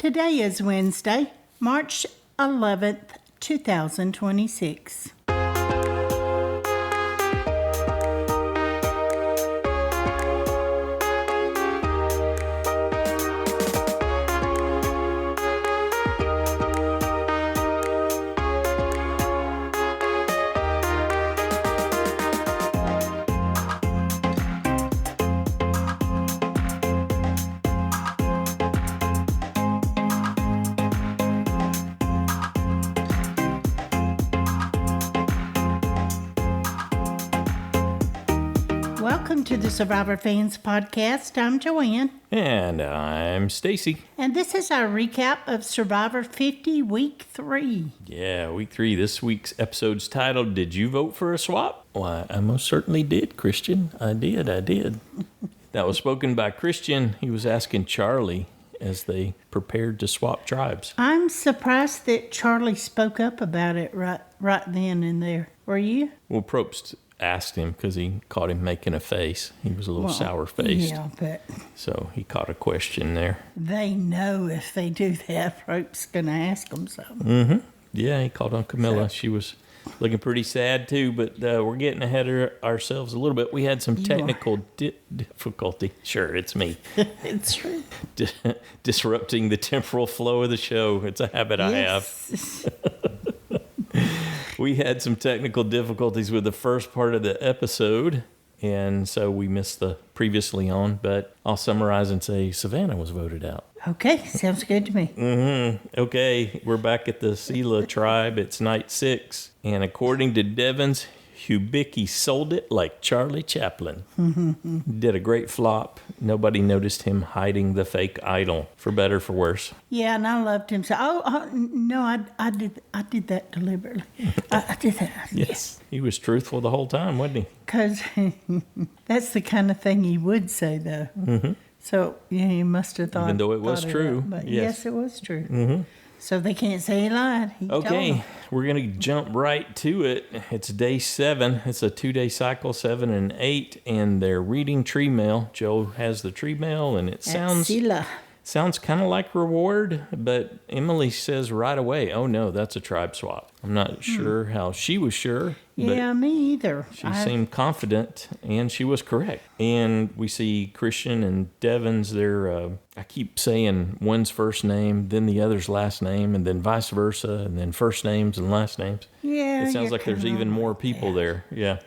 Today is Wednesday, March 11th, 2026. Welcome to the Survivor Fans Podcast. I'm Joanne. And I'm Stacy. And this is our recap of Survivor 50, Week 3. Yeah, Week 3. This week's episode's titled, Did You Vote for a Swap? Why, I most certainly did, Christian. I did. That was spoken by Christian. He was asking Charlie as they prepared to swap tribes. I'm surprised that Charlie spoke up about it right then and there. Were you? Well, Probst asked him because he caught him making a face. He was a little sour-faced. Yeah, but So he caught a question there. they know if they do that, Rope's going to ask them something. Mm-hmm. Yeah, he called on Kamilla. She was looking pretty sad too, but we're getting ahead of ourselves a little bit. We had some technical difficulty. Sure, it's me. It's true. Disrupting the temporal flow of the show. It's a habit I have. We had some technical difficulties with the first part of the episode, and so we missed the previously on, but I'll summarize and say Savannah was voted out. Okay, sounds good to me. Mm-hmm. Okay, we're back at the Cila tribe. It's night 6, and according to Devon's, Hubicki sold it like Charlie Chaplin. Did a great flop. Nobody noticed him hiding the fake idol, for better, for worse. Yeah, and I loved him. So, no, I did that deliberately. I did that. Yes, he was truthful the whole time, wasn't he? Because that's the kind of thing he would say, though. Mm-hmm. So, yeah, he must have thought. Even though it was true. But yes, it was true. Mm-hmm. So they can't say he lied. He told Okay, them. we're going to jump right to it. It's day 7. It's a 2-day cycle, 7 and 8, and they're reading tree mail. Joe has the tree mail, and it sounds kind of like reward, but Emily says right away, oh no, that's a tribe swap. I'm not sure how she was sure. Yeah, me either. She seemed confident, and she was correct. And we see Christian and Devon's, I keep saying one's first name, then the other's last name, and then vice versa, and then first names and last names. Yeah. It sounds like there's even more people there. Yeah.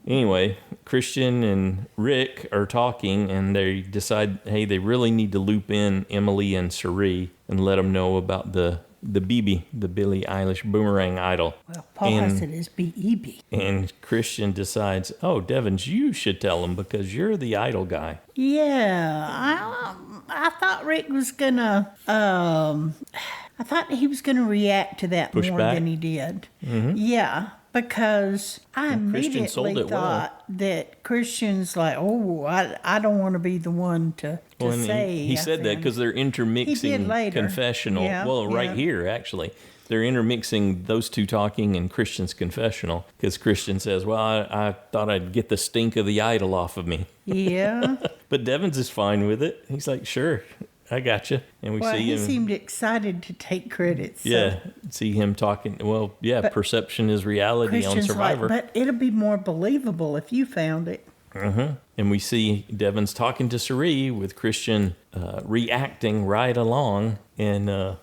Anyway, Christian and Rick are talking, and they decide, hey, they really need to loop in Emily and Cirie and let them know about the BB, the Billie Eilish Boomerang Idol. Well, Paul has it as B-E-B. And Christian decides, oh, Devons, you should tell him because you're the idol guy. Yeah, I thought Rick was gonna. I thought he was gonna react to that more than he did. Mm-hmm. Yeah, because I immediately thought that Christian's like, oh, I don't want to be the one to say. He said that because they're intermixing confessional. Yeah, right here, actually. They're intermixing those two talking and Christian's confessional because Christian says, well, I thought I'd get the stink of the idol off of me. Yeah. But Devons is fine with it. He's like, sure, I got you. And we see him. He seemed excited to take credit. So. Yeah, see him talking. Well, yeah, but perception is reality on Survivor. But it'll be more believable if you found it. Mm-hmm. And we see Devons talking to Cirie with Christian reacting right along and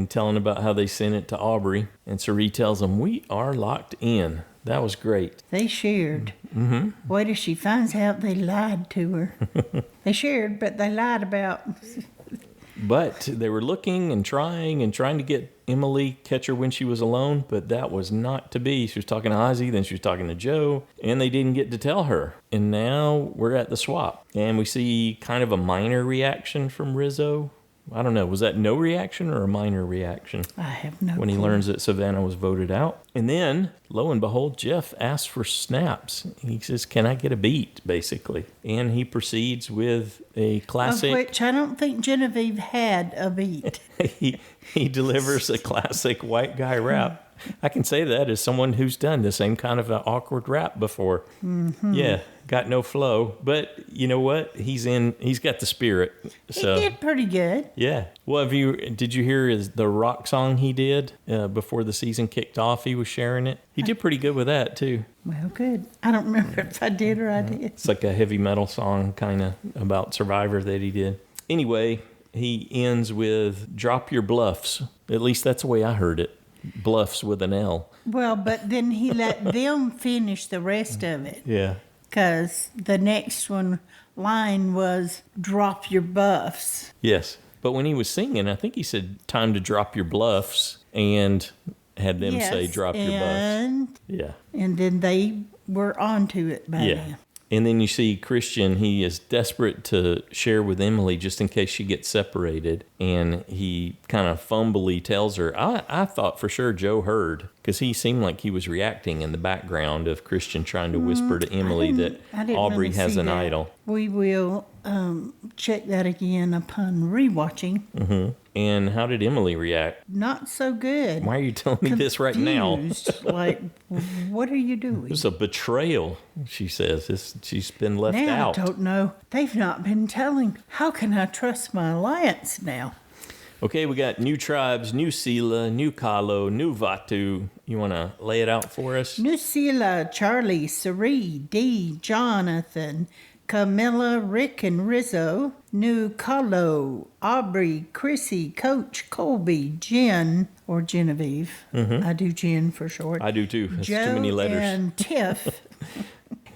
telling about how they sent it to Aubry. And Cirie tells them, we are locked in. That was great. They shared. Mm-hmm. Wait till she finds out they lied to her. They shared, but they lied about. But they were looking and trying to get Emily, catch her when she was alone, but that was not to be. She was talking to Ozzy, then she was talking to Joe, and they didn't get to tell her. And now we're at the swap. And we see kind of a minor reaction from Rizo. I don't know, was that no reaction or a minor reaction? I have no When he learns that Savannah was voted out. And then, lo and behold, Jeff asks for snaps. He says, can I get a beat, basically? And he proceeds with a classic... Of which I don't think Genevieve had a beat. he delivers a classic white guy rap. I can say that as someone who's done the same kind of an awkward rap before. Mm-hmm. Yeah, got no flow. But you know what? He's got the spirit. So he did pretty good. Yeah. Well, did you hear the rock song he did before the season kicked off? He was sharing it. He did pretty good with that, too. Well, good. I don't remember if I did or I did. It's like a heavy metal song kind of about Survivor that he did. Anyway, he ends with drop your bluffs. At least that's the way I heard it. Bluffs with an L. Well, but then he let them finish the rest of it. Yeah. Because the next line was drop your buffs. Yes. But when he was singing, I think he said time to drop your bluffs and had them say drop your buffs. Yeah. And then they were onto it by then. And then you see Christian, he is desperate to share with Emily just in case she gets separated. And he kind of fumbly tells her, I thought for sure Joe heard, because he seemed like he was reacting in the background of Christian trying to whisper to Emily that Aubry has an idol. We will check that again upon rewatching. Mm-hmm. And how did Emily react? Not so good. Why are you telling me this right now? Like, what are you doing? It's a betrayal, she says. She's been left out. I don't know. They've not been telling. How can I trust my alliance now? Okay, we got new tribes, new Cila, new Kalo, new Vatu. You want to lay it out for us? New Cila, Charlie, Cirie, Dee, Jonathan, Kamilla, Rick, and Rizo. New Kalo, Aubry, Chrissy, Coach, Colby, Jen, or Genevieve. Mm-hmm. I do Jen for short. I do too. That's Joe too many letters. And Tiff.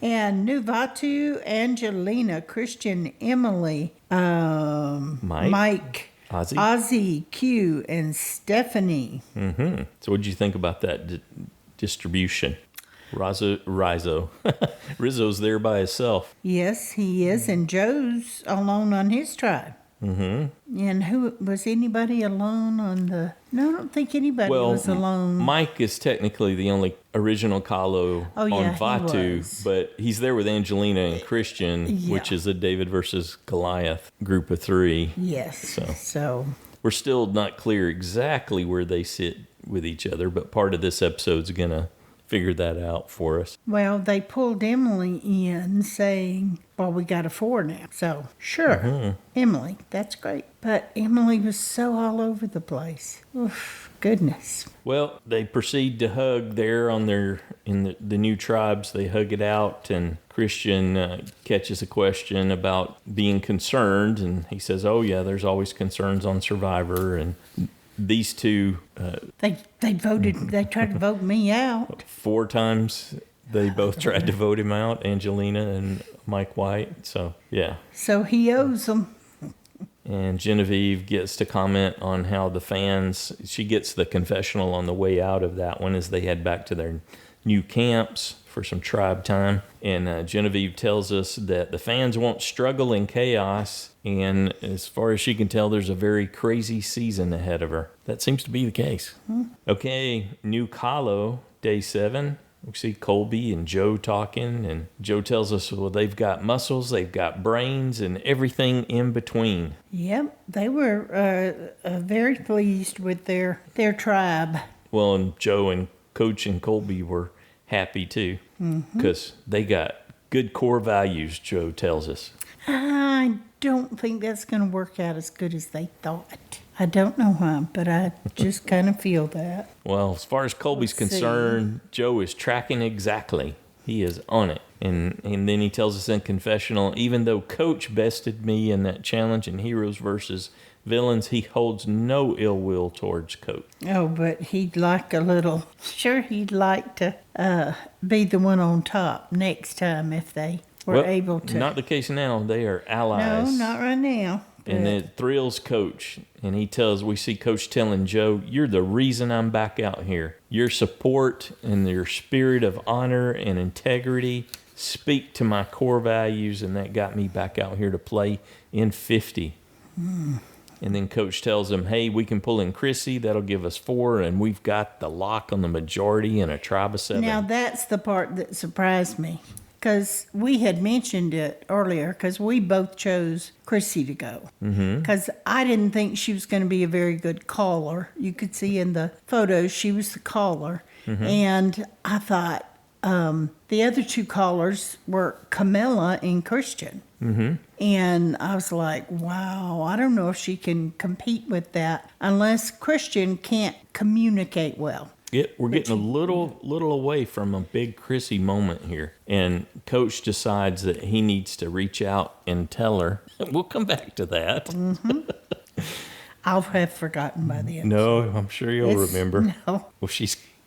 And new Vatu, Angelina, Christian, Emily, Mike, Ozzy, Q, and Stephenie. Mm-hmm. So what did you think about that distribution? Rizo. Rizzo's there by himself. Yes, he is. And Joe's alone on his tribe. Mm-hmm. And was anybody alone on the... No, I don't think anybody was alone. Mike is technically the only original Kalo on Vatu, but he's there with Angelina and Christian, which is a David versus Goliath group of 3. Yes. So we're still not clear exactly where they sit with each other, but part of this episode's going to figure that out for us. Well, they pulled Emily in saying, well, we got a 4 now. So, sure, Emily, that's great. But Emily was so all over the place. Oof, goodness. Well, they proceed to hug there in the new tribes. They hug it out, and Christian catches a question about being concerned, and he says, oh, yeah, there's always concerns on Survivor, and these two... They tried to vote me out. 4 times they both tried to vote him out, Angelina and Mike White. So, yeah. So he owes them. And Genevieve gets to comment on how the fans... She gets the confessional on the way out of that one as they head back to their new camps for some tribe time. And Genevieve tells us that the fans won't struggle in chaos. And as far as she can tell, there's a very crazy season ahead of her. That seems to be the case. Okay, new Kalo, day 7. We see Colby and Joe talking. And Joe tells us, well, they've got muscles, they've got brains, and everything in between. Yep, they were very pleased with their tribe. Well, and Joe and Coach and Colby were happy too. Because they got good core values, Joe tells us. I don't think that's going to work out as good as they thought. I don't know why, but I just kind of feel that. Well, as far as Colby's concerned, Joe is tracking exactly. He is on it. And then he tells us in confessional, even though Coach bested me in that challenge in Heroes versus Villains, he holds no ill will towards Coach. Oh, but he'd like he'd like to be the one on top next time if they were able to. Not the case now. They are allies. No, not right now. And it thrills Coach. And we see Coach telling Joe, you're the reason I'm back out here. Your support and your spirit of honor and integrity speak to my core values, and that got me back out here to play in 50. And then Coach tells him, hey, we can pull in Chrissy. That'll give us 4, and we've got the lock on the majority in a tribe of 7. Now, that's the part that surprised me. because we had mentioned it earlier, because we both chose Chrissy to go. Because I didn't think she was going to be a very good caller. You could see in the photos she was the caller. And I thought the other two callers were Kamilla and Christian. And I was like, wow, I don't know if she can compete with that unless Christian can't communicate well. We're getting a little away from a big Chrissy moment here. And Coach decides that he needs to reach out and tell her. We'll come back to that. I'll have forgotten by then. No, I'm sure you'll remember. No. Well,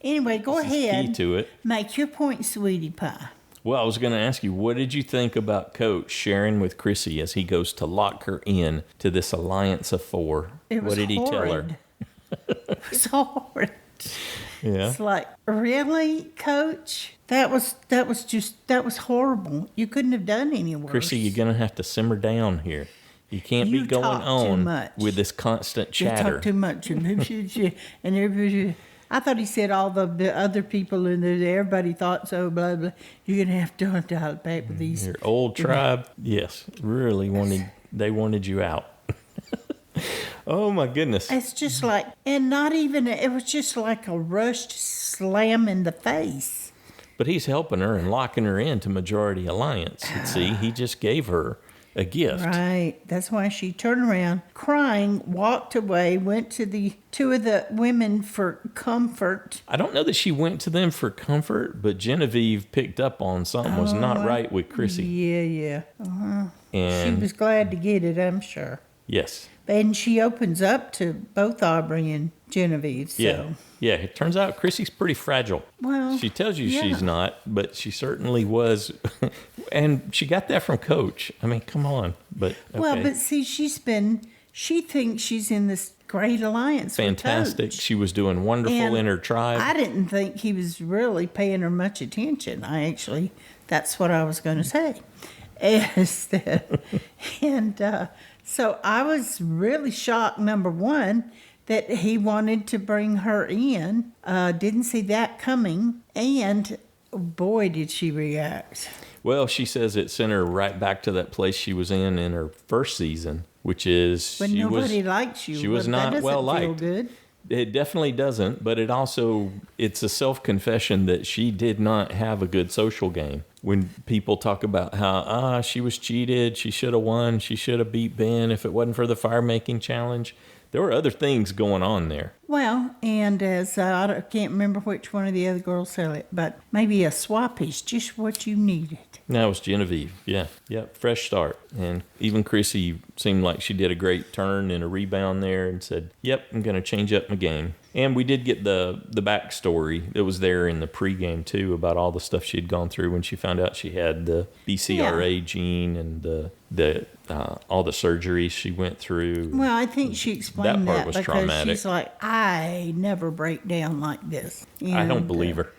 Anyway, go ahead. Key to it. Make your point, sweetie pie. Well, I was going to ask you, what did you think about Coach sharing with Chrissy as he goes to lock her in to this alliance of 4? What did he tell her? It was horrid. Yeah. It's like, really, Coach? That was horrible. You couldn't have done any worse. Chrissy, you're going to have to simmer down here. You can't be going on with this constant chatter. You talk too much. And everybody, I thought he said all the other people in there, everybody thought so, blah, blah. You're going to have to dial back with these. Your old tribe, yes, really wanted you out. Oh, my goodness. It's just like, and not even, it was just like a rushed slam in the face. But he's helping her and locking her into Majority Alliance. See, he just gave her a gift. Right. That's why she turned around, crying, walked away, went to the two of the women for comfort. I don't know that she went to them for comfort, but Genevieve picked up on something was not right with Chrissy. Yeah. And she was glad to get it, I'm sure. Yes. And she opens up to both Aubry and Genevieve. So. Yeah. It turns out Chrissy's pretty fragile. Well, she tells you she's not, but she certainly was. And she got that from Coach. I mean, come on. But okay. Well, but see, she thinks she's in this great alliance. Fantastic. With Coach. She was doing wonderful in her tribe. I didn't think he was really paying her much attention. That's what I was going to say. So I was really shocked, number one, that he wanted to bring her in. Didn't see that coming. And boy, did she react. Well, she says it sent her right back to that place she was in her first season, which is when nobody likes you. She was not well liked. Good. It definitely doesn't, but it's a self-confession that she did not have a good social game. When people talk about how, she was cheated, she should have won, she should have beat Ben if it wasn't for the fire-making challenge. There were other things going on there. Well, and as I can't remember which one of the other girls said it, but maybe a swap is just what you needed. That was Genevieve. Yeah. Fresh start. And even Chrissy seemed like she did a great turn and a rebound there and said, yep, I'm going to change up my game. And we did get the backstory that was there in the pregame, too, about all the stuff she had gone through when she found out she had the BCRA gene and all the surgeries she went through. Well, I think she explained that part was because traumatic. She's like, I never break down like this. I don't believe her.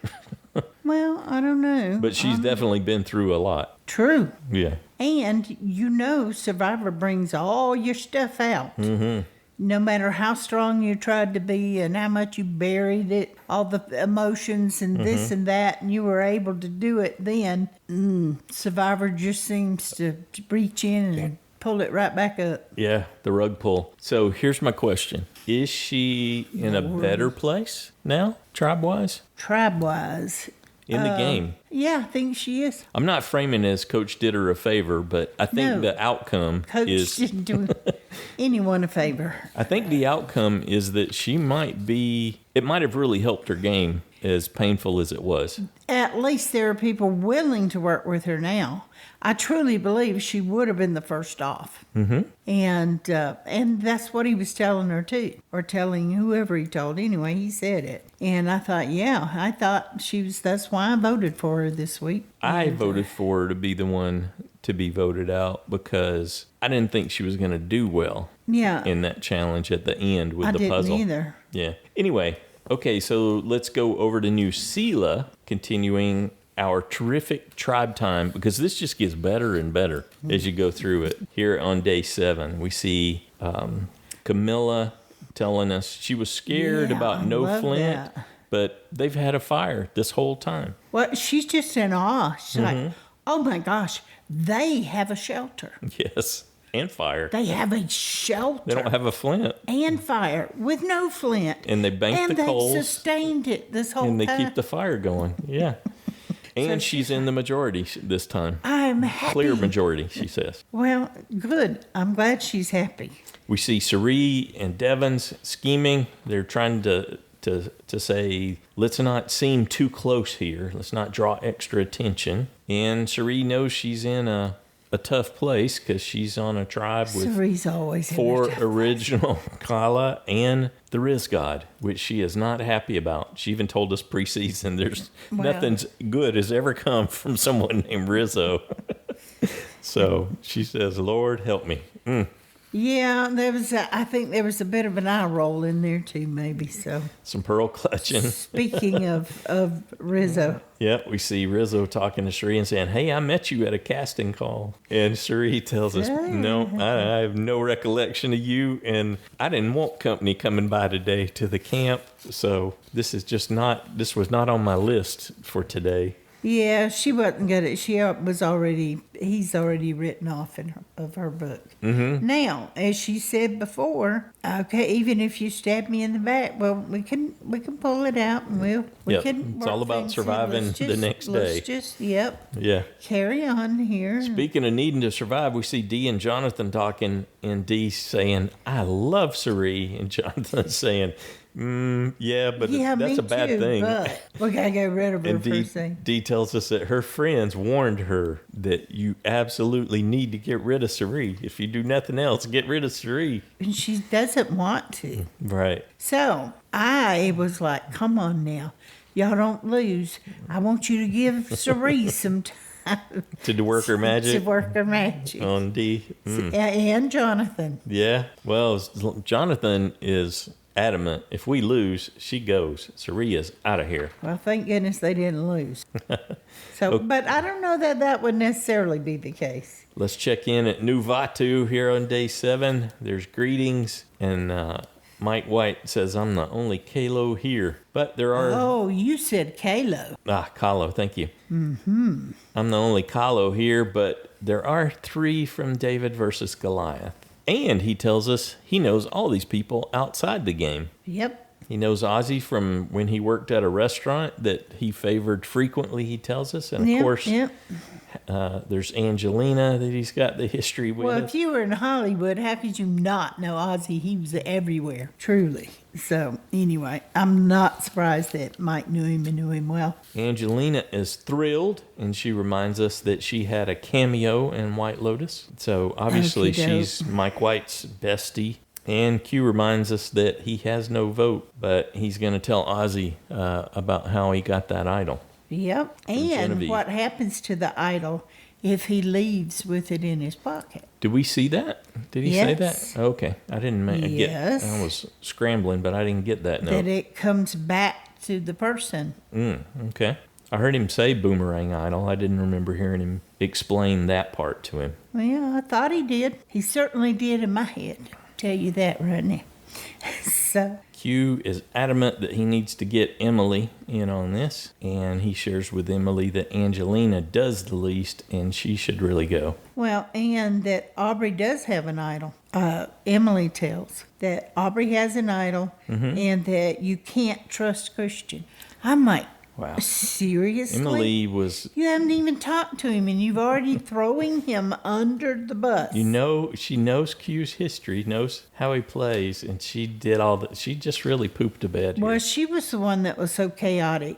Well, I don't know. But she's definitely been through a lot. True. Yeah. And Survivor brings all your stuff out. Mm-hmm. No matter how strong you tried to be and how much you buried it, all the emotions and this and that, and you were able to do it then, Survivor just seems to reach in and pull it right back up. Yeah, the rug pull. So here's my question. Is she in a better place now, tribe-wise? Tribe-wise. In the game? Yeah, I think she is. I'm not framing it as Coach did her a favor, but I think the outcome Coach didn't do anyone a favor. I think the outcome is that it might have really helped her game, as painful as it was. At least there are people willing to work with her now. I truly believe she would have been the first off. Mm-hmm. And that's what he was telling her too, or telling whoever he told. Anyway, he said it. And I thought that's why I voted for her this week. I voted for her to be the one to be voted out because I didn't think she was going to do well in that challenge at the end with the puzzle. I didn't either. Yeah. Anyway, okay, so let's go over to new Cila, continuing our terrific tribe time, because this just gets better and better as you go through it. Here on day 7, we see Kamilla telling us she was scared about no flint, but they've had a fire this whole time. Well, she's just in awe. She's like, Oh my gosh, they have a shelter. Yes, and fire. They have a shelter. They don't have a flint. And fire with no flint. And they bank the coals. And they sustained it this whole time. And they keep the fire going. Yeah. And she's in the majority this time. I'm happy. Clear majority, she says. Well, good. I'm glad she's happy. We see Cirie and Devon's scheming. They're trying to say, let's not seem too close here. Let's not draw extra attention. And Cirie knows she's in a tough place because she's on a tribe with Cirie's always 4 original Cila and the Riz God, which she is not happy about. She even told us preseason there's nothing good has ever come from someone named Rizo. So she says, Lord, help me. Yeah, I think there was a bit of an eye roll in there too, maybe. So some pearl clutching. Speaking of Rizo. Yep, we see Rizo talking to Cirie and saying, hey, I met you at a casting call. And Cirie tells us, no, I have no recollection of you. And I didn't want company coming by today to the camp. So this was not on my list for today. Yeah, she wasn't good at. He's already written off of her book. Mm-hmm. Now, as she said before, okay, even if you stab me in the back, well, we can pull it out and we can. It's all about surviving the next day. Carry on here. Speaking of needing to survive, we see Dee and Jonathan talking, and Dee saying, "I love Cirie," and Jonathan saying, that's a bad thing. But we gotta get rid of her first thing. Dee tells us that her friends warned her that you absolutely need to get rid of Cirie. If you do nothing else, get rid of Cirie. And she doesn't want to. Right. So I was like, come on now. Y'all don't lose. I want you to give Cirie some time. To work her magic? To work her magic. On Dee. And Jonathan. Yeah. Well, Jonathan is adamant, if we lose, she goes. Cirie is out of here. Well, thank goodness they didn't lose. So, okay. But I don't know that would necessarily be the case. Let's check in at New Vatu here on day 7. There's greetings, and Mike White says, I'm the only Kalo here. But there are... Oh, you said Kalo. Kalo, thank you. Mm-hmm. I'm the only Kalo here, but there are 3 from David versus Goliath. And he tells us he knows all these people outside the game. Yep. He knows Ozzy from when he worked at a restaurant that he favored frequently, he tells us. And, of course, there's Angelina that he's got the history with. Well, if you were in Hollywood, how could you not know Ozzy? He was everywhere, truly. So, anyway, I'm not surprised that Mike knew him and knew him well. Angelina is thrilled, and she reminds us that she had a cameo in White Lotus. So, obviously, she's Mike White's bestie. And Q reminds us that he has no vote, but he's going to tell Ozzy about how he got that idol. Yep. And Genevieve. What happens to the idol if he leaves with it in his pocket. Did we see that? Did he say that? Okay. I didn't get I was scrambling, but I didn't get that note. That it comes back to the person. Okay. I heard him say boomerang idol. I didn't remember hearing him explain that part to him. Well, yeah, I thought he did. He certainly did in my head. Tell you that right now. So Q is adamant that he needs to get Emily in on this, and he shares with Emily that Angelina does the least and she should really go. Well, and that Aubry does have an idol. Emily tells that Aubry has an idol, and that you can't trust Christian. I'm like, wow. Seriously? Emily was... You haven't even talked to him, and you've already throwing him under the bus. You know, she knows Q's history, knows how he plays, and she did all that. She just really pooped to bed here. Well, she was the one that was so chaotic.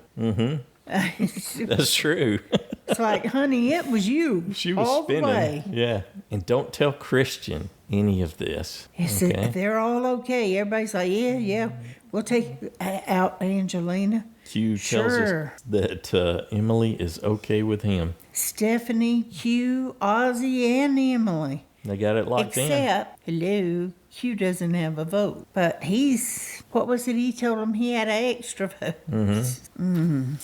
That's true. It's like, honey, it was you. She was all spinning. The way. Yeah. And don't tell Christian any of this. Okay? They're all okay. Everybody's like, yeah, we'll take out Angelina. Q tells us that Emily is okay with him. Stephenie, Q, Ozzy, and Emily. They got it locked in. Except, Q doesn't have a vote. But what was it he told him? He had an extra vote.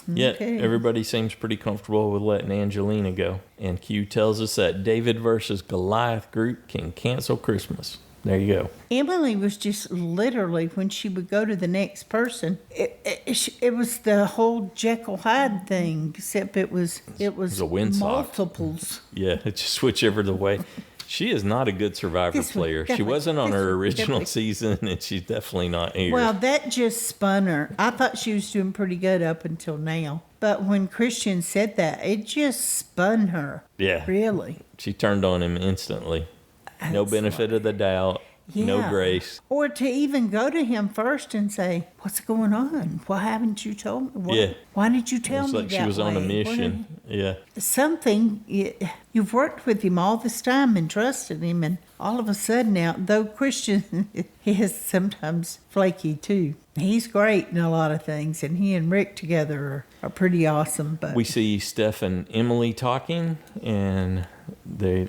Yet everybody seems pretty comfortable with letting Angelina go. And Q tells us that David versus Goliath group can cancel Christmas. There you go. Emily was just literally, when she would go to the next person, it was the whole Jekyll Hyde thing, except it was a windsock. multiples. Yeah, it just whichever the way. She is not a good Survivor player. She wasn't on her original season, and she's definitely not here. Well, that just spun her. I thought she was doing pretty good up until now. But when Christian said that, it just spun her. Yeah. Really. She turned on him instantly. No benefit of the doubt. Yeah. No grace. Or to even go to him first and say, "What's going on? Why haven't you told me? Why did you tell me that?" It's like she was on a mission. Something, you've worked with him all this time and trusted him, and all of a sudden now, though Christian is sometimes flaky too. He's great in a lot of things, and he and Rick together are pretty awesome. But we see Steph and Emily talking, and they're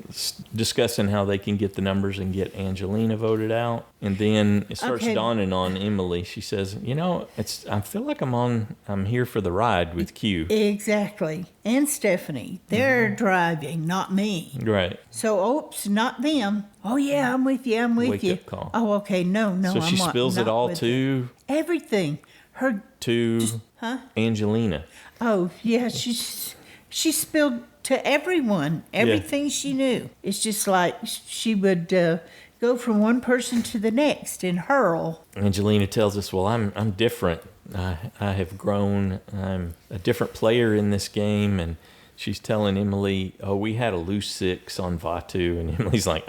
discussing how they can get the numbers and get Angelina voted out. And then it starts dawning on Emily. She says, I feel like I'm here for the ride with Q. Exactly. And Stephenie. They're driving, not me. Right. So, oops, not them. Oh, yeah, I'm with you. Wake up call. Oh, okay. No. So she spills it all to... Everything. To Angelina. Oh, yeah. She spilled to everyone everything she knew. It's just like she would go from one person to the next and hurl. Angelina tells us, well, I'm different. I have grown. I'm a different player in this game. And she's telling Emily, oh, we had a loose 6 on Vatu. And Emily's like,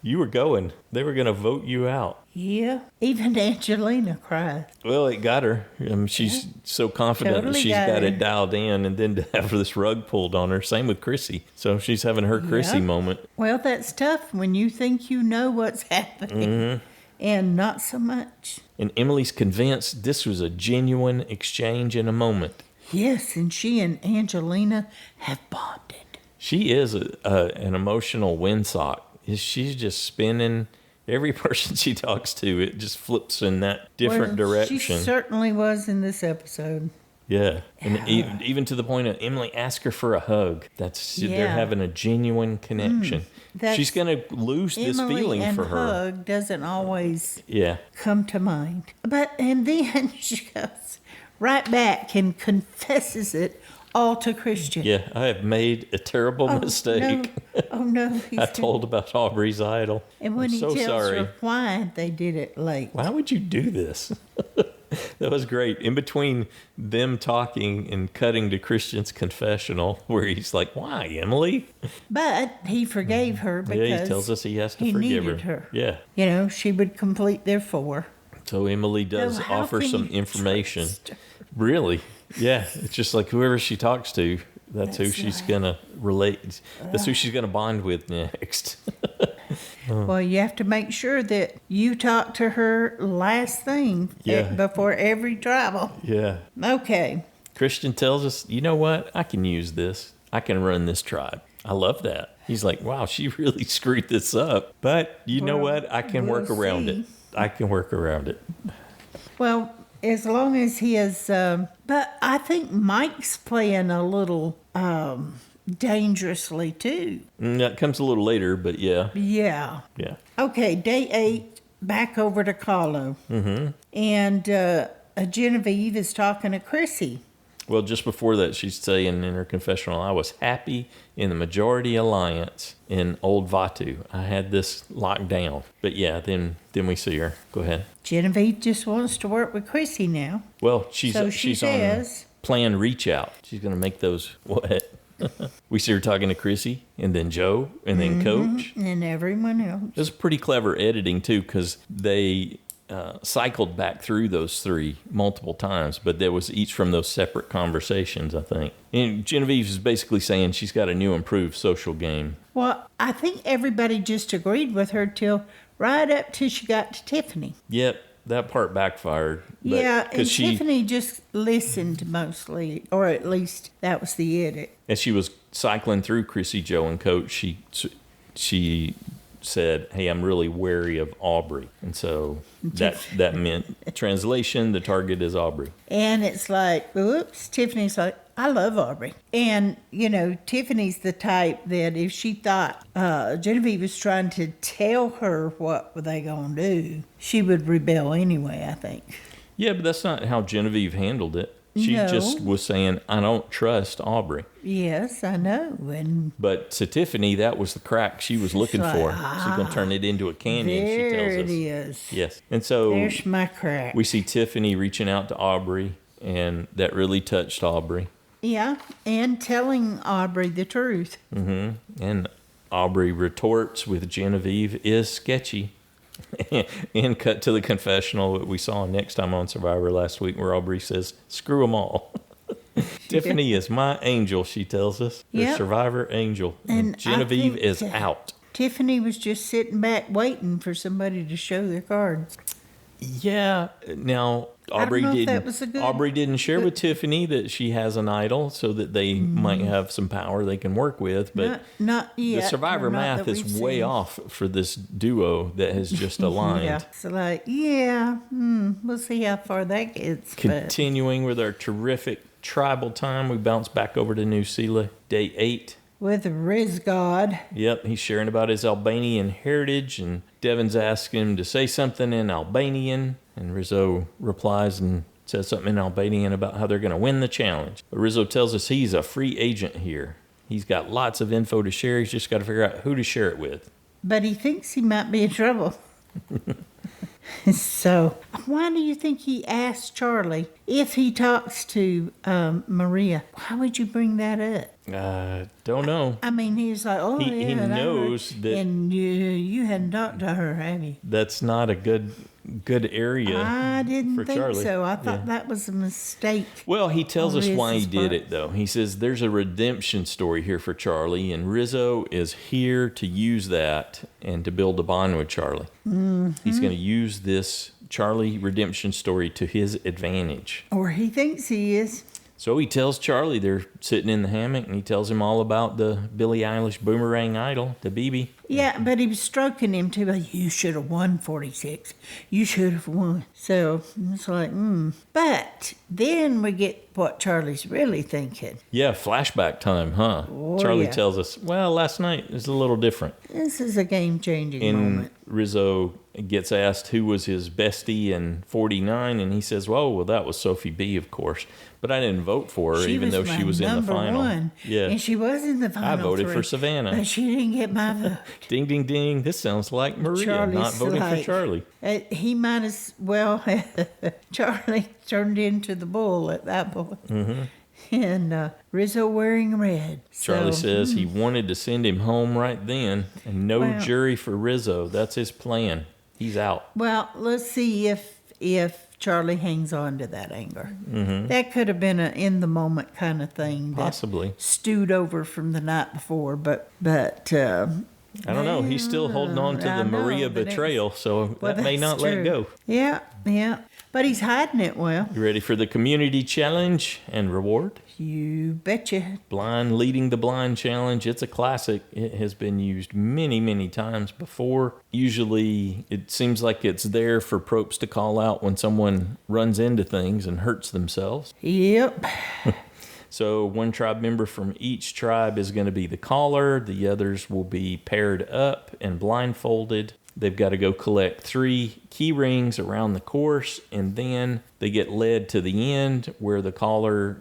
You were going. They were going to vote you out. Yeah. Even Angelina cried. Well, it got her. She's so confident that she's got it dialed in, and then to have this rug pulled on her. Same with Chrissy. So she's having her Chrissy moment. Well, that's tough when you think you know what's happening. And not so much. And Emily's convinced this was a genuine exchange in a moment. Yes, and she and Angelina have bonded. She is an emotional windsock. She's just spinning. Every person she talks to, it just flips in that different direction. She certainly was in this episode. Yeah, and even to the point of Emily asked her for a hug. They're having a genuine connection. She's going to lose this feeling for her. Emily and hug doesn't always come to mind. And then she goes right back and confesses it all to Christian. Yeah, I have made a terrible mistake. No. I told about Aubry's idol. And when he tells her why they did it late. Why would you do this? That was great. In between them talking and cutting to Christian's confessional, where he's like, why, Emily? But he forgave her because he tells us he has to forgive her. Yeah. She would complete their 4. So Emily does offer some information. Really? Yeah, it's just like whoever she talks to, that's who she's going to relate. That's who she's going to bond with next. Well, you have to make sure that you talk to her last thing before every travel. Yeah. Okay. Christian tells us, you know what? I can use this. I can run this tribe. I love that. He's like, wow, she really screwed this up. But you know what? I can work around it. I can work around it. Well, as long as he is... but I think Mike's playing a little dangerously, too. That comes a little later, but yeah. Yeah. Yeah. Okay, day 8, back over to Kalo. Mm-hmm. And Genevieve is talking to Chrissy. Well, just before that, she's saying in her confessional, I was happy in the majority alliance in old Vatu. I had this locked down. But yeah, then we see her. Go ahead. Genevieve just wants to work with Chrissy now. Well, she's on planned reach out. She's going to make those what? We see her talking to Chrissy, and then Joe, and then Coach. And everyone else. It was pretty clever editing, too, because they... cycled back through those 3 multiple times, but there was each from those separate conversations, I think. And Genevieve is basically saying she's got a new improved social game. Well, I think everybody just agreed with her right up till she got to Tiffany. Yep, that part backfired. Yeah, and Tiffany just listened mostly, or at least that was the edit. As she was cycling through Chrissy, Joe, and Coach, she said, hey, I'm really wary of Aubry. And so that meant, translation, the target is Aubry. And it's like, oops, Tiffany's like, I love Aubry. And, Tiffany's the type that if she thought Genevieve was trying to tell her what were they going to do, she would rebel anyway, I think. Yeah, but that's not how Genevieve handled it. She just was saying, I don't trust Aubry. Yes, I know. But to Tiffany, that was the crack she was looking for. She's going to turn it into a canyon, she tells us. There it is. Yes. And so there's my crack. We see Tiffany reaching out to Aubry, and that really touched Aubry. Yeah, and telling Aubry the truth. Mm-hmm. And Aubry retorts with Genevieve is sketchy. And cut to the confessional that we saw next time on Survivor last week, where Aubry says, screw them all. Tiffany is my angel, she tells us. Her survivor angel. And Genevieve is out. Tiffany was just sitting back waiting for somebody to show their cards. Yeah. Now, Aubry didn't share with Tiffany that she has an idol so that they might have some power they can work with. But not yet. The Survivor math is way off for this duo that has just aligned. Yeah. So we'll see how far that gets. Continuing with our terrific tribal time, we bounce back over to New Cila, day 8. With Riz God. Yep, he's sharing about his Albanian heritage, and Devin's asking him to say something in Albanian, and Rizo replies and says something in Albanian about how they're going to win the challenge. But Rizo tells us he's a free agent here. He's got lots of info to share. He's just got to figure out who to share it with. But he thinks he might be in trouble. So, why do you think he asked Charlie if he talks to Maria? Why would you bring that up? Don't know. I mean, he's like, he knows that. And you hadn't talked to her, have you? That's not a good area. I didn't for think Charlie. so. I thought that was a mistake. Well, he tells us why he did part. it, though. He says there's a redemption story here for Charlie, and Rizo is here to use that and to build a bond with Charlie. Mm-hmm. He's going to use this Charlie redemption story to his advantage. Or he thinks he is. So he tells Charlie, they're sitting in the hammock, and he tells him all about the Billie Eilish boomerang idol, the BB. Yeah, but he was stroking him too. Like, you should have won 46. You should have won. So it's like, But then we get what Charlie's really thinking. Yeah, flashback time, huh? Oh, Charlie tells us, well, last night was a little different. This is a game-changing moment. Rizzo gets asked who was his bestie in 49, and he says, well, that was Sophie B, of course. But I didn't vote for her, even though she was in the final. One. Yeah. And she was in the final. I voted for Savannah. But she didn't get my vote. Ding, ding, ding. This sounds like Maria Charlie's not voting for Charlie. He might as well. Charlie turned into the bull at that point. Mm-hmm. And Rizzo wearing red. Charlie says he wanted to send him home right then, and no jury for Rizzo. That's his plan. He's out. Well, let's see if Charlie hangs on to that anger. Mm-hmm. That could have been an in-the-moment kind of thing. Possibly. Stewed over from the night before, but I don't know. He's still holding on to the Maria betrayal, so that may not let go. Yeah. But he's hiding it well. You ready for the community challenge and reward? You betcha. Blind leading the blind challenge. It's a classic. It has been used many, many times before. Usually it seems like it's there for Propes to call out when someone runs into things and hurts themselves. Yep. So one tribe member from each tribe is going to be the caller. The others will be paired up and blindfolded. They've got to go collect 3 key rings around the course, and then they get led to the end where the caller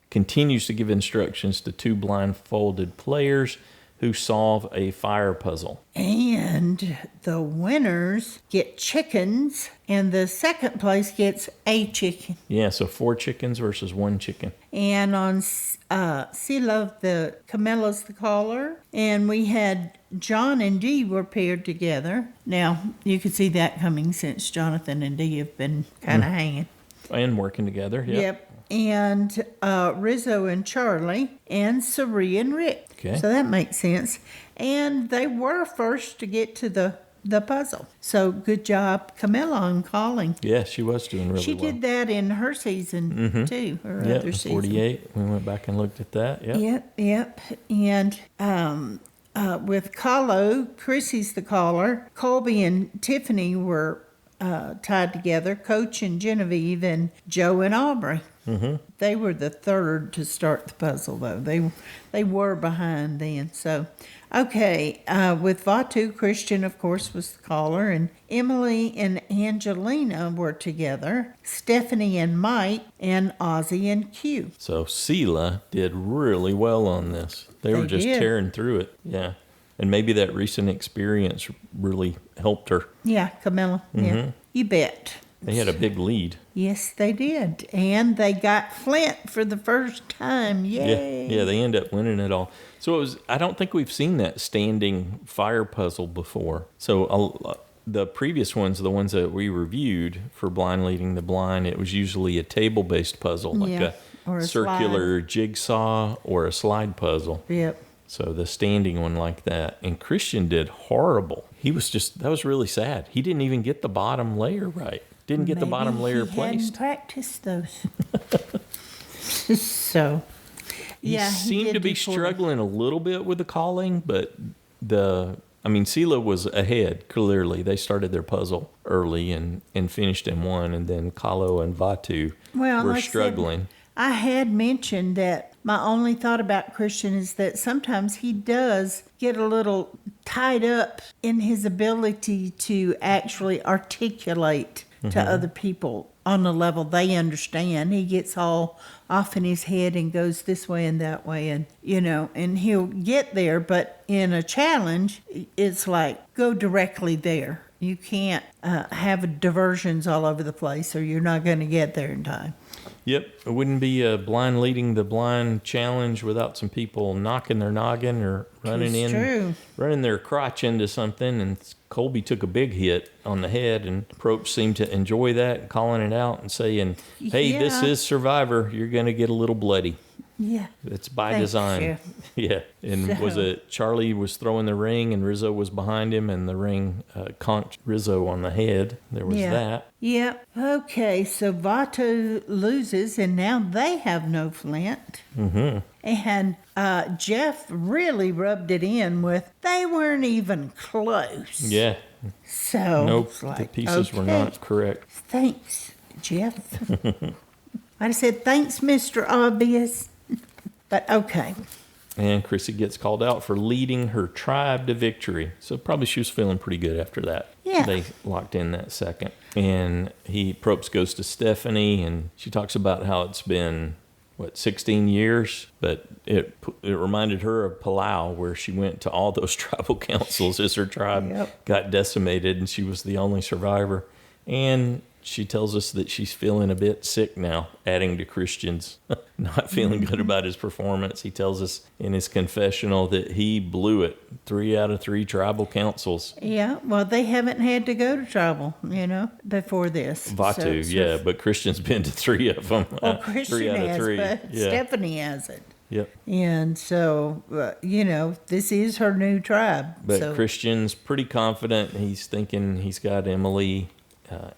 continues to give instructions to 2 blindfolded players who solve a fire puzzle. And the winners get chickens, and the second place gets a chicken. Yeah, so 4 chickens versus 1 chicken. And on Cila, Kamilla's the caller, and we had John and Dee were paired together. Now, you could see that coming since Jonathan and Dee have been kind of hanging. And working together, Yep. And Rizzo and Charlie, and Cirie and Rick. Okay. So that makes sense. And they were first to get to the puzzle. So good job, Kamilla, on calling. Yeah, she was doing really well. She did that in her season, too, her other season. 48. We went back and looked at that. Yep. And with Kalo, Chrissy's the caller. Colby and Tiffany were tied together. Coach and Genevieve and Joe and Aubry. Mm-hmm. They were the third to start the puzzle, though. They were behind then. So, okay, with Vatu, Christian, of course, was the caller, and Emily and Angelina were together. Stephenie and Mike, and Ozzy and Q. So Cila did really well on this. They were just tearing through it. Yeah. And maybe that recent experience really helped her. Yeah, Kamilla. Mm-hmm. Yeah, you bet. They had a big lead. Yes, they did. And they got Flint for the first time. Yay. Yeah, they end up winning it all. So I don't think we've seen that standing fire puzzle before. So the previous ones, the ones that we reviewed for Blind Leading the Blind, it was usually a table-based puzzle, like a circular jigsaw or a slide puzzle. Yep. So the standing one like that. And Christian did horrible. That was really sad. He didn't even get the bottom layer right. Didn't get the bottom layer placed. He hadn't practiced those. So, he seemed to be struggling a little bit with the calling, but Cila was ahead, clearly. They started their puzzle early and finished in one, and then Kalo and Vatu were struggling. I had mentioned that my only thought about Christian is that sometimes he does get a little tied up in his ability to actually articulate to other people on a level they understand. He gets all off in his head and goes this way and that way, and and he'll get there, but in a challenge, it's like, go directly there. You can't have diversions all over the place, or you're not going to get there in time. Yep, it wouldn't be a Blind Leading the Blind challenge without some people knocking their noggin or running their crotch into something. And Colby took a big hit on the head, and Probst seemed to enjoy that, calling it out and saying, "Hey, this is Survivor. You're going to get a little bloody." Yeah. It's by design. Yeah. And was it Charlie was throwing the ring and Rizo was behind him, and the ring conked Rizo on the head. There was that. Yeah. Okay, so Vatu loses, and now they have no Flint. Mm-hmm. And Jeff really rubbed it in with, they weren't even close. Yeah. So nope, the pieces were not correct. Thanks, Jeff. I said, thanks, Mr. Obvious. But okay. And Chrissy gets called out for leading her tribe to victory. So probably she was feeling pretty good after that. Yeah. They locked in that second. And Probst goes to Stephenie, and she talks about how it's been, 16 years? But it reminded her of Palau, where she went to all those tribal councils as her tribe got decimated, and she was the only survivor. And she tells us that she's feeling a bit sick now, adding to Christian's not feeling good about his performance. He tells us in his confessional that he blew it 3 out of 3 tribal councils. Yeah, well, they haven't had to go to tribal, before this. Vatu, but Christian's been to 3 of them. Well, Christian 3 out of 3. But Stephenie hasn't. Yep. And so, this is her new tribe. But Christian's pretty confident. He's thinking he's got Emily,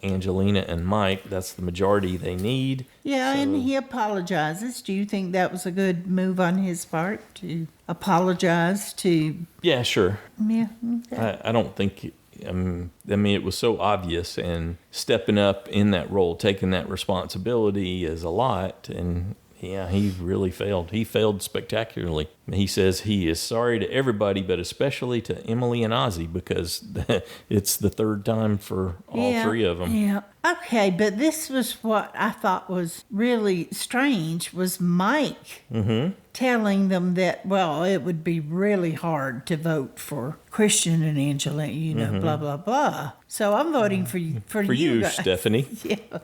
Angelina, and Mike. That's the majority they need. Yeah, and he apologizes. Do you think that was a good move on his part to apologize to? Yeah, sure. Yeah. Okay. I don't think. It was so obvious, and stepping up in that role, taking that responsibility is a lot, and he really failed. He failed spectacularly. He says he is sorry to everybody, but especially to Emily and Ozzy, because it's the third time for all 3 of them. Yeah. Okay, but this was what I thought was really strange, was Mike telling them that, it would be really hard to vote for Christian and Angelina, blah, blah, blah. So I'm voting for you. For you guys. Stephenie. Yeah.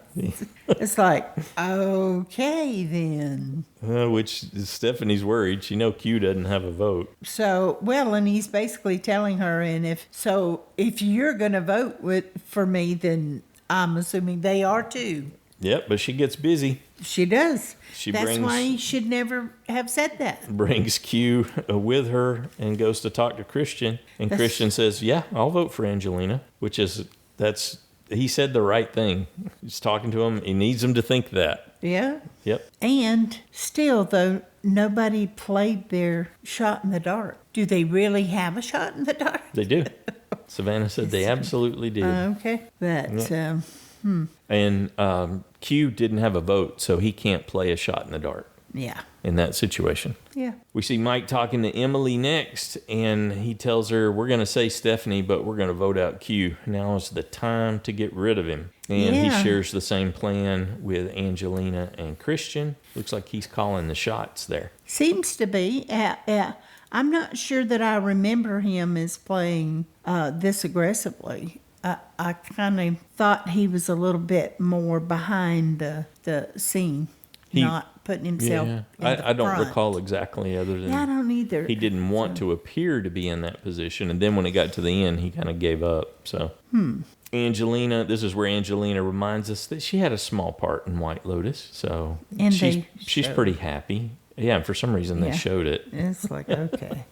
It's like, okay, then. Which Stephenie's worried. She knows Q doesn't have a vote. So, and he's basically telling her, if you're going to vote for me, then I'm assuming they are too. Yep, but she gets busy. She does. That's why he should never have said that. Brings Q with her and goes to talk to Christian. And Christian says, I'll vote for Angelina, that's he said the right thing. He's talking to him. He needs him to think that. Yeah. Yep. And still, though, nobody played their shot in the dark. Do they really have a shot in the dark? They do. Savannah said they absolutely do. Okay. But, yep. And Q didn't have a vote, so he can't play a shot in the dark. Yeah. In that situation. Yeah. We see Mike talking to Emily next, and he tells her, we're going to say Stephenie, but we're going to vote out Q. Now is the time to get rid of him. And he shares the same plan with Angelina and Christian. Looks like he's calling the shots there. Seems to be. I'm not sure that I remember him as playing this aggressively. I kind of thought he was a little bit more behind the scene, not putting himself in the I don't front. recall exactly, other than I don't either. He didn't want to appear to be in that position, and then when it got to the end, he kind of gave up. So Angelina, this is where Angelina reminds us that she had a small part in White Lotus, so And she's pretty happy. Yeah, and for some reason they showed it. It's like, okay.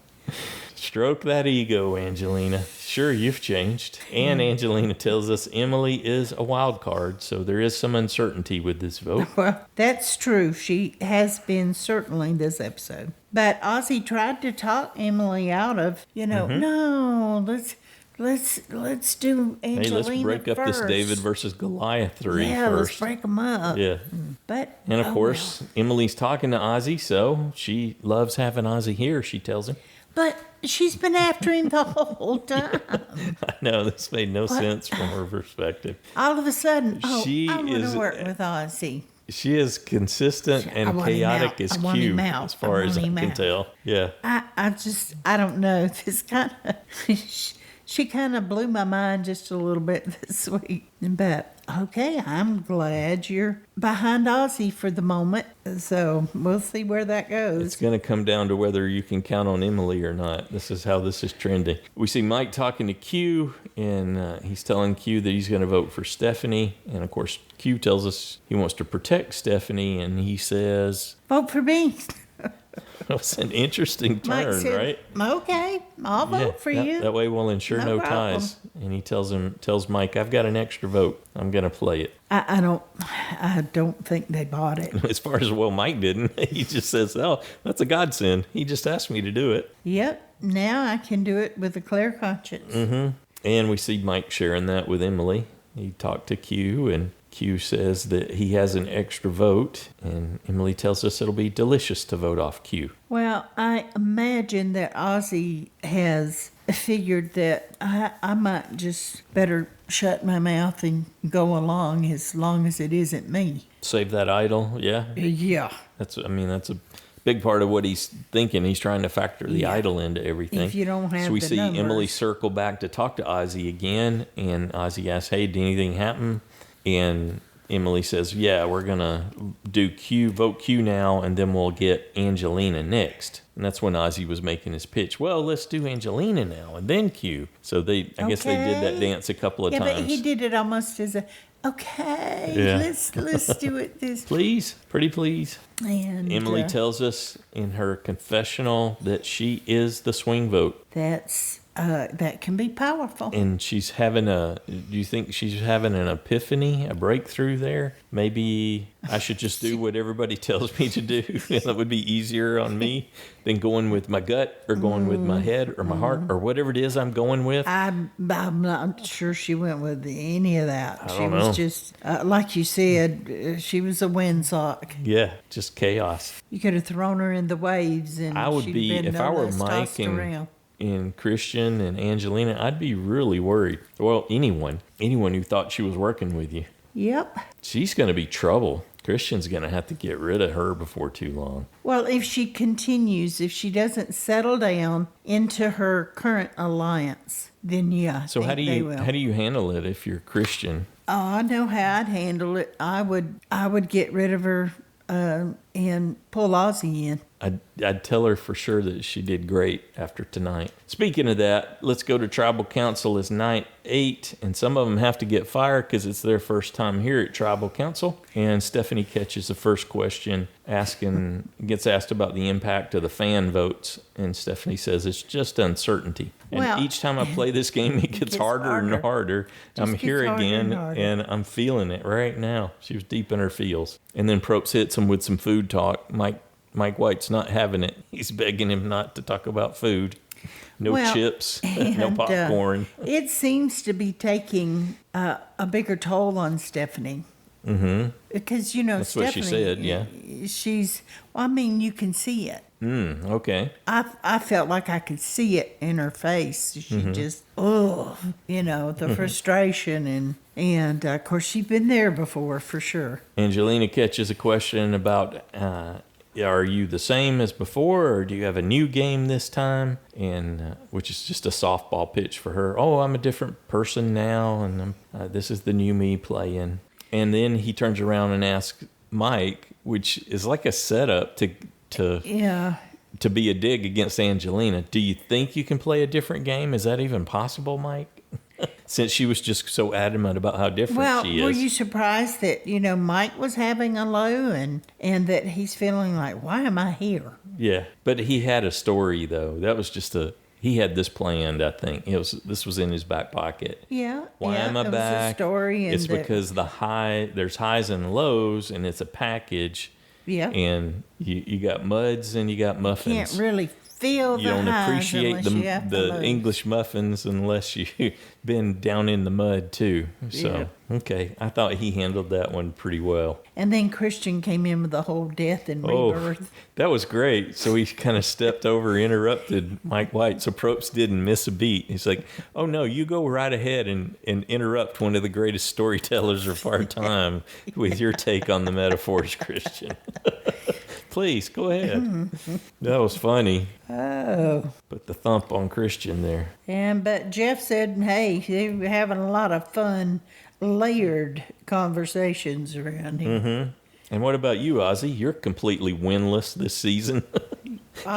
Stroke that ego, Angelina. Sure, you've changed. And Angelina tells us Emily is a wild card, so there is some uncertainty with this vote. Well, that's true. She has been certainly this episode. But Ozzy tried to talk Emily out of, no, let's do Angelina Hey, let's break up first. this David versus Goliath first. Let's break them up. Yeah. But And of course, Emily's talking to Ozzy, so she loves having Ozzy here, she tells him. But she's been after him the whole time. I know, this made no sense from her perspective. All of a sudden, I want is- to work with Ozzy. She is consistent and chaotic as Q, as far as I can tell. Yeah. I don't know. This kind of, she kind of blew my mind just a little bit this week. But, okay, I'm glad you're behind Ozzy for the moment. So we'll see where that goes. It's going to come down to whether you can count on Emily or not. This is how this is trending. We see Mike talking to Q, and he's telling Q that he's going to vote for Stephenie. And, of course, Q tells us he wants to protect Stephenie, and he says... Vote for me. That's an interesting Mike turn, said, right? Okay, I'll vote for you. That way we'll ensure no problem. ties. And he tells Mike, I've got an extra vote. I'm going to play it. I don't think they bought it. As far as, Mike didn't. He just says, oh, that's a godsend. He just asked me to do it. Yep, now I can do it with a clear conscience. Mm-hmm. And we see Mike sharing that with Emily. He talked to Q, and Q says that he has an extra vote, and Emily tells us it'll be delicious to vote off Q. Well, I imagine that Ozzy has figured that I might just better shut my mouth and go along as long as it isn't me. Save that idol, yeah? Yeah. That's a big part of what he's thinking. He's trying to factor the idol into everything. If you don't have so we the see numbers. Emily circle back to talk to Ozzy again, and Ozzy asks, hey, did anything happen? And Emily says, yeah, we're going to do vote Q now, and then we'll get Angelina next. And that's when Ozzy was making his pitch. Well, let's do Angelina now, and then Q. So I guess they did that dance a couple of times. Yeah, but he did it almost as let's do it this. Please, pretty please. And Emily tells us in her confessional that she is the swing vote. That can be powerful. And she's having do you think she's having an epiphany, a breakthrough there? Maybe I should just do what everybody tells me to do. That would be easier on me than going with my gut or going with my head or my heart or whatever it is I'm going with. I'm not sure she went with any of that. She was just, like you said, she was a windsock. Yeah, just chaos. You could have thrown her in the waves and I would she'd be, been if no I were less Mike tossed around. and Christian and Angelina, I'd be really worried. Well, anyone who thought she was working with you. Yep. She's going to be trouble. Christian's going to have to get rid of her before too long. Well, if she continues, if she doesn't settle down into her current alliance, then yeah. So how do you handle it if you're Christian? Oh, I know how I'd handle it. I would get rid of her and pull Ozzy in. I'd tell her for sure that she did great after tonight. Speaking of that, let's go to Tribal Council. It's night 8, and some of them have to get fired because it's their first time here at Tribal Council. And Stephenie catches the first question, gets asked about the impact of the fan votes, and Stephenie says it's just uncertainty. And each time I play this game, it gets harder and harder. I'm here again, and I'm feeling it right now. She was deep in her feels. And then Probst hits him with some food talk. Mike White's not having it. He's begging him not to talk about food. No chips, no popcorn. It seems to be taking a bigger toll on Stephenie. Mm-hmm. Because, That's Stephenie, what she said, yeah. You can see it. Okay. I felt like I could see it in her face. She just, the frustration and of course she's been there before for sure. Angelina catches a question about, are you the same as before, or do you have a new game this time? And which is just a softball pitch for her. Oh, I'm a different person now, and this is the new me playing. And then he turns around and asks Mike, which is like a setup to be a dig against Angelina. Do you think you can play a different game? Is that even possible, Mike? Since she was just so adamant about how different she is. Were you surprised that, Mike was having a low and that he's feeling like, why am I here? Yeah, but he had a story, though. That was just he had this planned, I think. This was in his back pocket. Yeah. Why am I back? A story it's because there's highs and lows, and it's a package. Yeah. And you got muds and you got muffins. You can't really feel you don't appreciate the English muffins unless you've been down in the mud too. So okay, I thought he handled that one pretty well. And then Christian came in with the whole death and rebirth. That was great. So he kind of stepped over, interrupted Mike White. So Probst didn't miss a beat. He's like, "Oh no, you go right ahead and interrupt one of the greatest storytellers of our time with your take on the metaphors, Christian." Please, go ahead. That was funny. Oh. Put the thump on Christian there. But Jeff said, hey, they were having a lot of fun, layered conversations around here. Mm-hmm. And what about you, Ozzy? You're completely winless this season.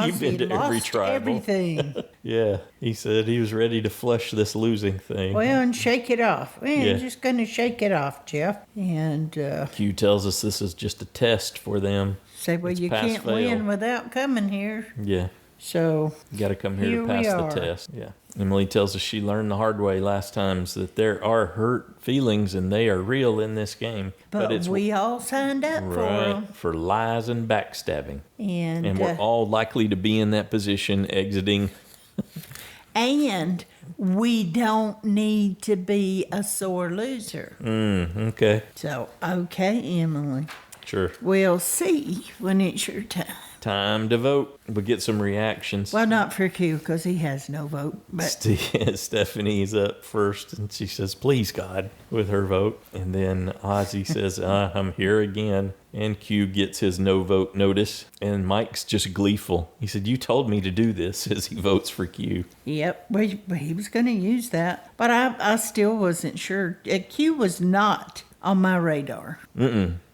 You've been to every tribal. Everything. Yeah, he said he was ready to flush this losing thing. Well, and shake it off. We're just going to shake it off, Jeff. And Q tells us this is just a test for them. Say, well, you can't win without coming here. Yeah. So you got to come here to pass the test. Yeah. Emily tells us she learned the hard way last times that there are hurt feelings and they are real in this game. But we all signed up for them. For lies and backstabbing. And we're all likely to be in that position exiting. And we don't need to be a sore loser. Okay. So, okay, Emily. Sure. We'll see when it's your time. Time to vote. We'll get some reactions. Well, not for Q, because he has no vote. But Stephenie's up first, and she says, please, God, with her vote. And then Ozzy says, I'm here again. And Q gets his no vote notice. And Mike's just gleeful. He said, you told me to do this, as he votes for Q. Yep, well, he was going to use that. But I still wasn't sure. Q was not on my radar.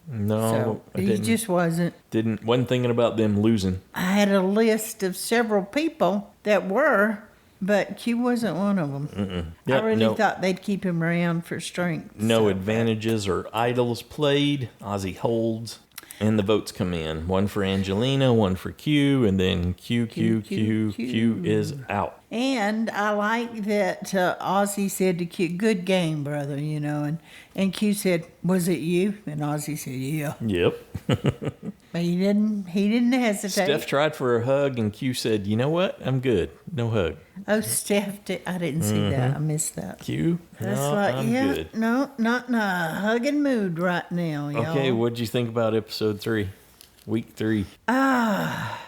No, so he just wasn't. Wasn't thinking about them losing. I had a list of several people that were, but Q wasn't one of them. Yep, I really thought they'd keep him around for strength. No advantages or idols played. Ozzy holds. And the votes come in. One for Angelina, one for Q, and then Q is out. And I like that Ozzy said to Q, good game, brother, and Q said, was it you? And Ozzy said, yeah. Yep. But he didn't hesitate. Steph tried for a hug, and Q said, you know what? I'm good. No hug. Oh, Steph, I didn't see that. I missed that. Q? I'm good. No, not in a hugging mood right now, y'all. Okay, what'd you think about episode 3? Week 3.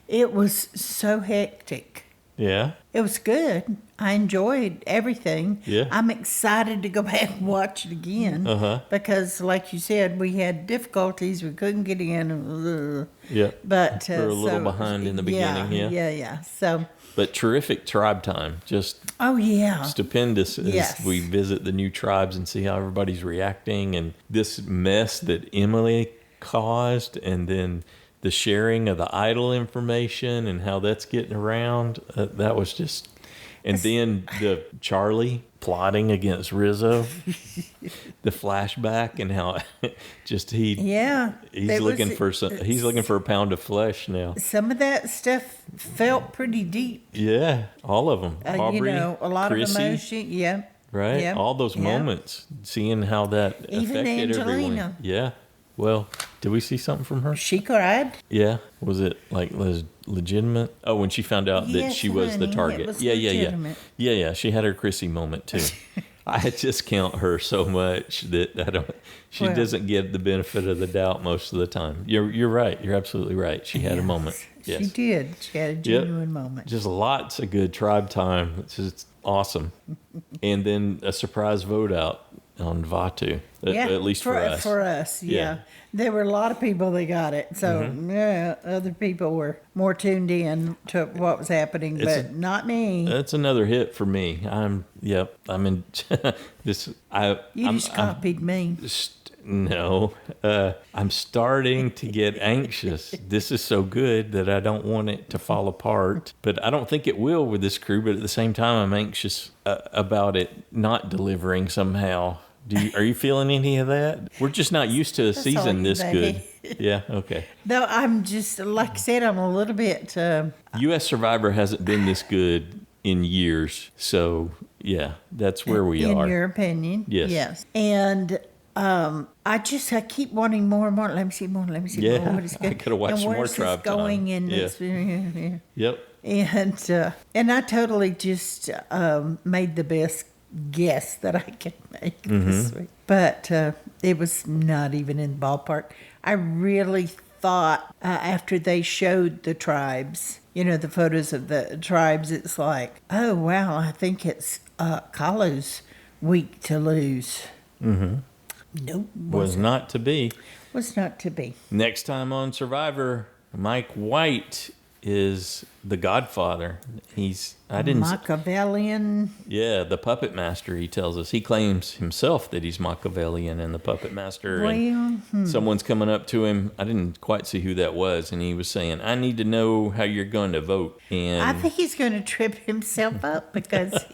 It was so hectic. Yeah? It was good. I enjoyed everything. Yeah. I'm excited to go back and watch it again. Because, like you said, we had difficulties. We couldn't get in. Yeah. But we were a little behind in the beginning. Yeah. So. But terrific tribe time. Just stupendous as we visit the new tribes and see how everybody's reacting. And this mess that Emily caused, and then the sharing of the idol information and how that's getting around. That was just... And then the Charlie plotting against Rizo, the flashback and how just he's looking for a pound of flesh now. Some of that stuff felt pretty deep. Yeah, all of them. Aubry, a lot Chrissy, of emotion. Yeah, right. Yeah. All those moments, seeing how that even affected Angelina. Everyone. Yeah. Well, did we see something from her? She cried. Yeah. Was it like legitimate? Oh, when she found out that she was the target. It was legitimate. Yeah. She had her Chrissy moment too. I just count her so much that she doesn't get the benefit of the doubt most of the time. You're right. You're absolutely right. She had a moment. Yes. She did. She had a genuine moment. Just lots of good tribe time. It's just awesome. And then a surprise vote out on Vatu. At least for us. For us, yeah. There were a lot of people that got it. So, other people were more tuned in to what was happening, but not me. That's another hit for me. I'm in this. You just copied me. No. I'm starting to get anxious. This is so good that I don't want it to fall apart. But I don't think it will with this crew. But at the same time, I'm anxious about it not delivering somehow. Are you feeling any of that? We're just not used to a season this good. Yeah, okay. No, I'm just, like I said, I'm a little bit... U.S. Survivor hasn't been this good in years. So, yeah, that's where we are. In your opinion. Yes. And I keep wanting more and more. Let me see more. Yeah, What is good? I could have watched more Tribe going Time. In this? Yep. And I totally just made the best guess that I could make this week. But it was not even in the ballpark. I really thought after they showed the tribes, the photos of the tribes, it's like, oh, wow, I think it's Kalo's week to lose. Mm-hmm. Nope. Was not to be. Was not to be. Next time on Survivor, Mike White is the Godfather. Machiavellian. Yeah, the puppet master, he tells us. He claims himself that he's Machiavellian and the puppet master. And someone's coming up to him. I didn't quite see who that was. And he was saying, I need to know how you're going to vote. And I think he's going to trip himself up because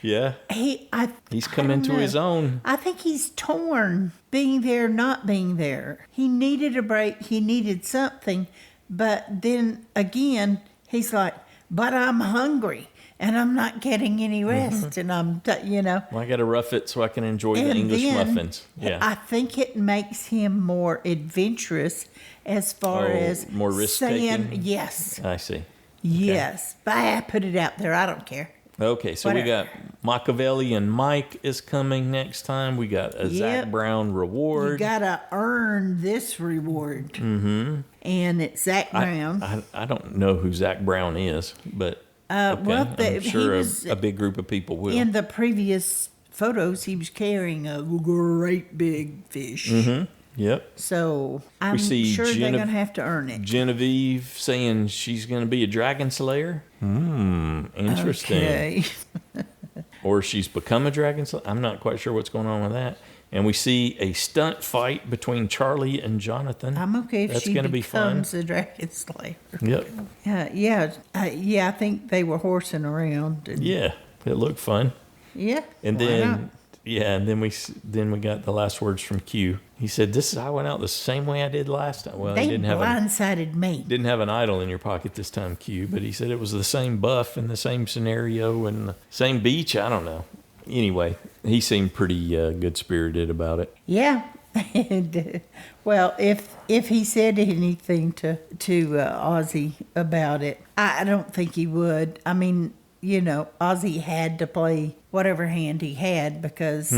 he's come into his own. I think he's torn, being there, not being there. He needed a break. He needed something. But then again, he's like, but I'm hungry and I'm not getting any rest. And I'm, Well, I got to rough it so I can enjoy the English muffins. Yeah. I think it makes him more adventurous as far as more risk saying taking. Yes. I see. Yes. But I put it out there. I don't care. Okay, so we got Machiavellian Mike is coming next time. We got a Zach Brown reward. You got to earn this reward. Mm-hmm. And it's Zach Brown. I don't know who Zach Brown is, but I'm sure a big group of people will. In the previous photos, he was carrying a great big fish. Mm-hmm. Yep. So I'm sure they're going to have to earn it. Genevieve saying she's going to be a dragon slayer. Interesting. Okay. Or she's become a dragon slayer. I'm not quite sure what's going on with that. And we see a stunt fight between Charlie and Jonathan. I'm okay if That's she gonna be fun. becomes a dragon slayer. Yep. I think they were horsing around. And it looked fun. Yeah. And then we got the last words from Q. He said, I went out the same way I did last time. Well, they he didn't have blindsided me. Didn't have an idol in your pocket this time, Q, but he said it was the same buff and the same scenario and the same beach. I don't know. Anyway, he seemed pretty good-spirited about it. Yeah. Well, if he said anything to Ozzy about it, I don't think he would. I mean, Ozzy had to play whatever hand he had because,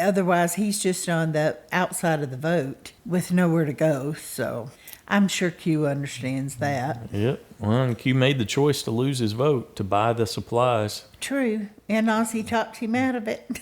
otherwise he's just on the outside of the vote with nowhere to go. So I'm sure Q understands that. Yep. Well, Q made the choice to lose his vote to buy the supplies. True. And Ozzy talked him out of it.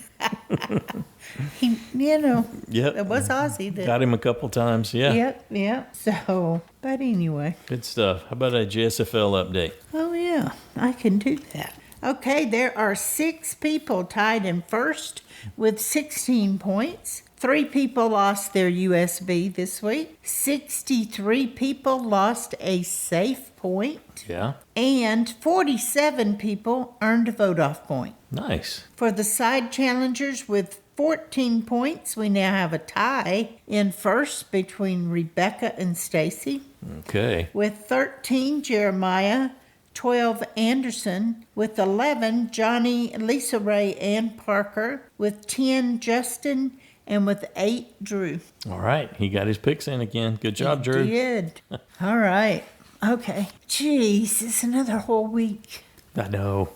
Yep. It was Ozzy that got him a couple times. Yeah. Yep. So, but anyway. Good stuff. How about a JSFL update? Oh, yeah. I can do that. Okay, there are 6 people tied in first with 16 points. 3 people lost their USB this week. 63 people lost a safe point. Yeah. And 47 people earned a vote-off point. Nice. For the side challengers with 14 points, we now have a tie in first between Rebecca and Stacy. Okay. With 13, Jeremiah. 12, Anderson. With 11, Johnny, Lisa Ray, and Parker. With 10, Justin. And with 8, Drew. All right. He got his picks in again. Good job, Drew. He did. All right. Okay. Jeez, it's another whole week. I know.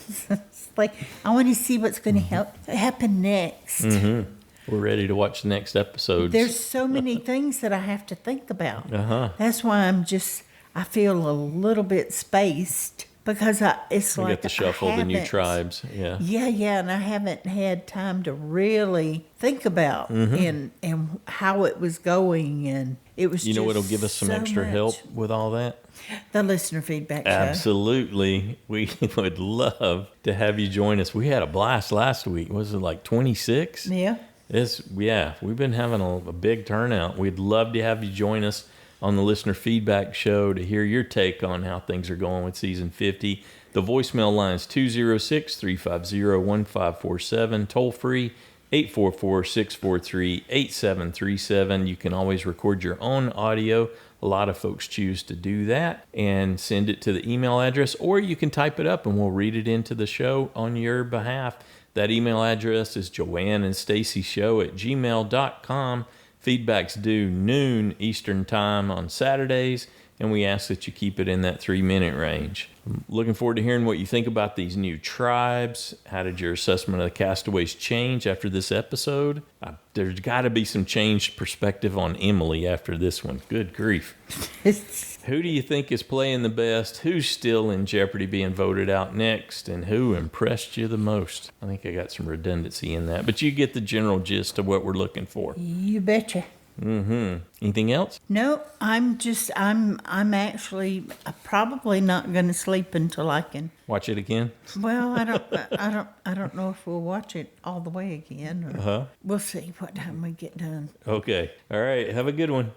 It's like, I want to see what's going to happen next. Mm-hmm. We're ready to watch the next episodes. There's so many things that I have to think about. Uh-huh. That's why I feel a little bit spaced. Because it's we like got to shuffle the new tribes. Yeah. Yeah, and I haven't had time to really think about and how it was going, and it was. You know what'll give us some extra help with all that? The listener feedback show. Absolutely, we would love to have you join us. We had a blast last week. Was it like 26? Yeah. We've been having a big turnout. We'd love to have you join us on the listener feedback show to hear your take on how things are going with season 50. The voicemail line is 206-350-1547, toll free 844-643-8737. You can always record your own audio. A lot of folks choose to do that and send it to the email address, or you can type it up and we'll read it into the show on your behalf. That email address is joanneandstacyshow@gmail.com. Feedback's due noon Eastern Time on Saturdays, and we ask that you keep it in that 3-minute range. I'm looking forward to hearing what you think about these new tribes. How did your assessment of the castaways change after this episode? There's got to be some changed perspective on Emily after this one. Good grief. Who do you think is playing the best? Who's still in jeopardy being voted out next? And who impressed you the most? I think I got some redundancy in that, but you get the general gist of what we're looking for. You betcha. Mm-hmm. Anything else? No, I'm actually probably not going to sleep until I can watch it again. Well, I don't know if we'll watch it all the way again. Or We'll see what time we get done. Okay. All right. Have a good one.